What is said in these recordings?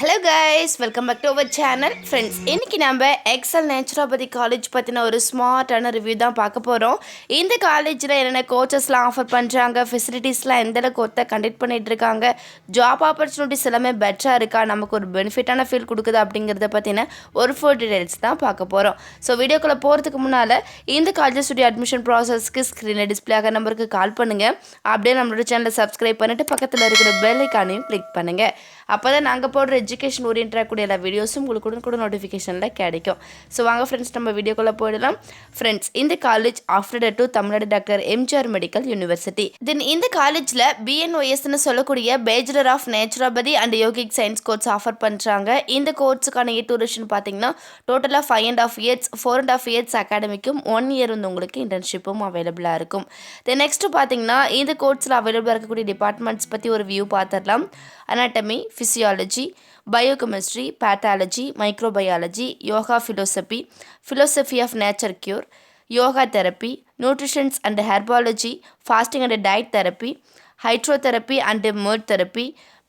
Hello guys, welcome back to our channel. Friends, இன்னைக்கு நம்ம XL naturopathy college பற்றின ஒரு ஸ்மார்ட்டான ரிவ்யூ தான் பார்க்க போகிறோம். இந்த காலேஜில் என்னென்ன கோச்சஸ்லாம் ஆஃபர் பண்ணுறாங்க, ஃபெசிலிட்டிஸ்லாம் எந்தளவுக்கு ஒருத்த கண்டக்ட் பண்ணிகிட்டு இருக்காங்க, ஜாப் ஆப்பர்ச்சுனிட்டிஸ் எல்லாமே பெட்டராக இருக்கா, நமக்கு ஒரு பெனிஃபிட்டான ஃபீல் கொடுக்குது அப்படிங்கிறத பற்றின ஒரு ஃபுல் டீடைல்ஸ் தான் பார்க்க போகிறோம். ஸோ வீடியோக்குள்ளே போகிறதுக்கு முன்னால் இந்த காலேஜஸுடைய அட்மிஷன் ப்ராசஸ்க்கு ஸ்க்ரீனில் டிஸ்பிளே ஆகிற நம்பருக்கு கால் பண்ணுங்கள். அப்படியே நம்மளோட சேனலை சப்ஸ்கிரைப் பண்ணிவிட்டு பக்கத்தில் இருக்கிற பெல் ஐக்கானையும் கிளிக் பண்ணுங்கள். அப்போ தான் நாங்கள் போடுற எஜுகேஷன் ஓரியன்டாக கூடிய எல்லா வீடியோஸும் உங்களுக்கு கூட நோட்டிஃபிகேஷனில் கிடைக்கும். ஸோ வாங்க ஃப்ரெண்ட்ஸ், நம்ம வீடியோக்குள்ளே போயிடலாம். ஃப்ரெண்ட்ஸ், இந்த college affiliated to Tamil Nadu doctor MGR medical university. Then இந்த காலேஜில் BNYSன்னு சொல்லக்கூடிய bachelor of naturopathy and yogic science course offer பண்ணுறாங்க. இந்த கோர்ஸுக்கான டூரேஷன் பார்த்தீங்கன்னா டோட்டலாக 5.5 years, 4.5 years அகாடமிக்கும் 1 year வந்து உங்களுக்கு இன்டர்ன்ஷிப்பும் அவைலபிளாக இருக்கும். தென் நெக்ஸ்ட்டு பார்த்தீங்கன்னா இந்த கோர்ஸில் அவைலபிளாக இருக்கக்கூடிய டிபார்ட்மெண்ட்ஸ் பற்றி ஒரு வியூ பார்த்துடலாம். Anatomy, physiology, biochemistry, pathology, microbiology, yoga philosophy, philosophy of nature cure, yoga therapy, nutrition and herbology, fasting and diet therapy, hydrotherapy and mood therapy,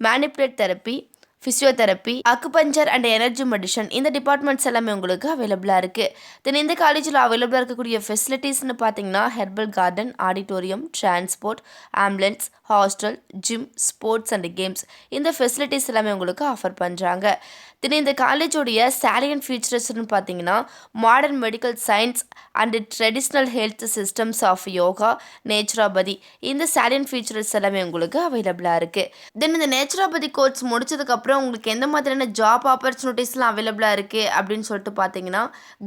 manipulate therapy, physiotherapy, acupuncture and energy medicine, இந்த departments எல்லாமே உங்களுக்கு அவைலபிளாக இருக்குது. தென் இந்த காலேஜில் அவைலபிளாக இருக்கக்கூடிய ஃபெசிலிட்டிஸ்னு பார்த்தீங்கன்னா herbal garden, auditorium, transport, ambulance, hostel, gym, sports and games, இந்த ஃபெசிலிட்டிஸ் எல்லாமே உங்களுக்கு ஆஃபர் பண்ணுறாங்க. தென் இந்த காலேஜோடைய சாலியன்ட் ஃபீச்சர்ஸ்னு பார்த்தீங்கன்னா modern medical science and traditional health systems of yoga, naturopathy, இந்த சாலியன்ட் ஃபீச்சர்ஸ் எல்லாமே உங்களுக்கு அவைலபிளாக இருக்குது. தென் இந்த நேச்சுரோபதி கோர்ஸ் முடிச்சதுக்கப்புறம் உங்களுக்கு எந்த மாதிரியான ஜாப் ஆப்பர்ச்சுனிட்டிஸ்லாம் அவைலபிளாக இருக்குது அப்படின்னு சொல்லிட்டு பார்த்தீங்கன்னா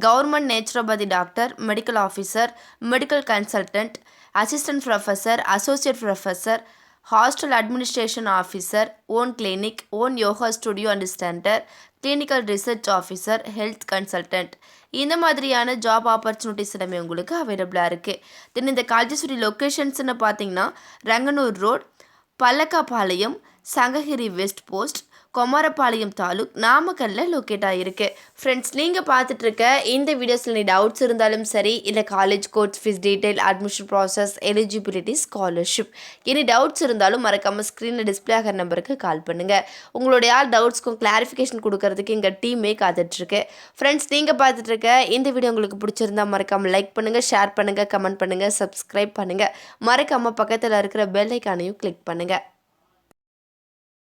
government naturopathy doctor, medical officer, medical consultant, assistant professor, associate professor, hostel administration officer, own clinic, own yoga studio and centre, clinical research officer, health consultant, இந்த மாதிரியான ஜாப் ஆப்பர்ச்சுனிட்டிஸ் எல்லாமே உங்களுக்கு அவைலபிளாக இருக்குது. தென் இந்த காலேஜஸுடைய லொக்கேஷன்ஸ்னு பார்த்தீங்கன்னா Ranganur road, Pallakkapalayam, Sankagiri west post, Komarapalayam taluk, நாமக்கல்லில் லொக்கேட் ஆகிருக்கு. ஃப்ரெண்ட்ஸ், நீங்கள் பார்த்துட்டு இருக்க இந்த வீடியோஸில் நீ டவுட்ஸ் இருந்தாலும் சரி, இல்லை college course fees detail, admission process, eligibility, scholarship, any doubts இருந்தாலும் மறக்காமல் ஸ்க்ரீனில் டிஸ்பிளே ஆகிற நம்பருக்கு கால் பண்ணுங்கள். உங்களுடைய டவுட்ஸ்க்கும் கிளாரிஃபிகேஷன் கொடுக்கறதுக்கு எங்கள் டீமே காத்துட்ருக்கு. ஃப்ரெண்ட்ஸ், நீங்கள் பார்த்துட்டு இருக்க இந்த வீடியோ உங்களுக்கு பிடிச்சிருந்தா மறக்காமல் லைக் பண்ணுங்கள், ஷேர் பண்ணுங்கள், கமெண்ட் பண்ணுங்கள், சப்ஸ்கிரைப் பண்ணுங்கள். மறக்காமல் பக்கத்தில் இருக்கிற பெல் ஐக்கானையும் கிளிக் பண்ணுங்கள்.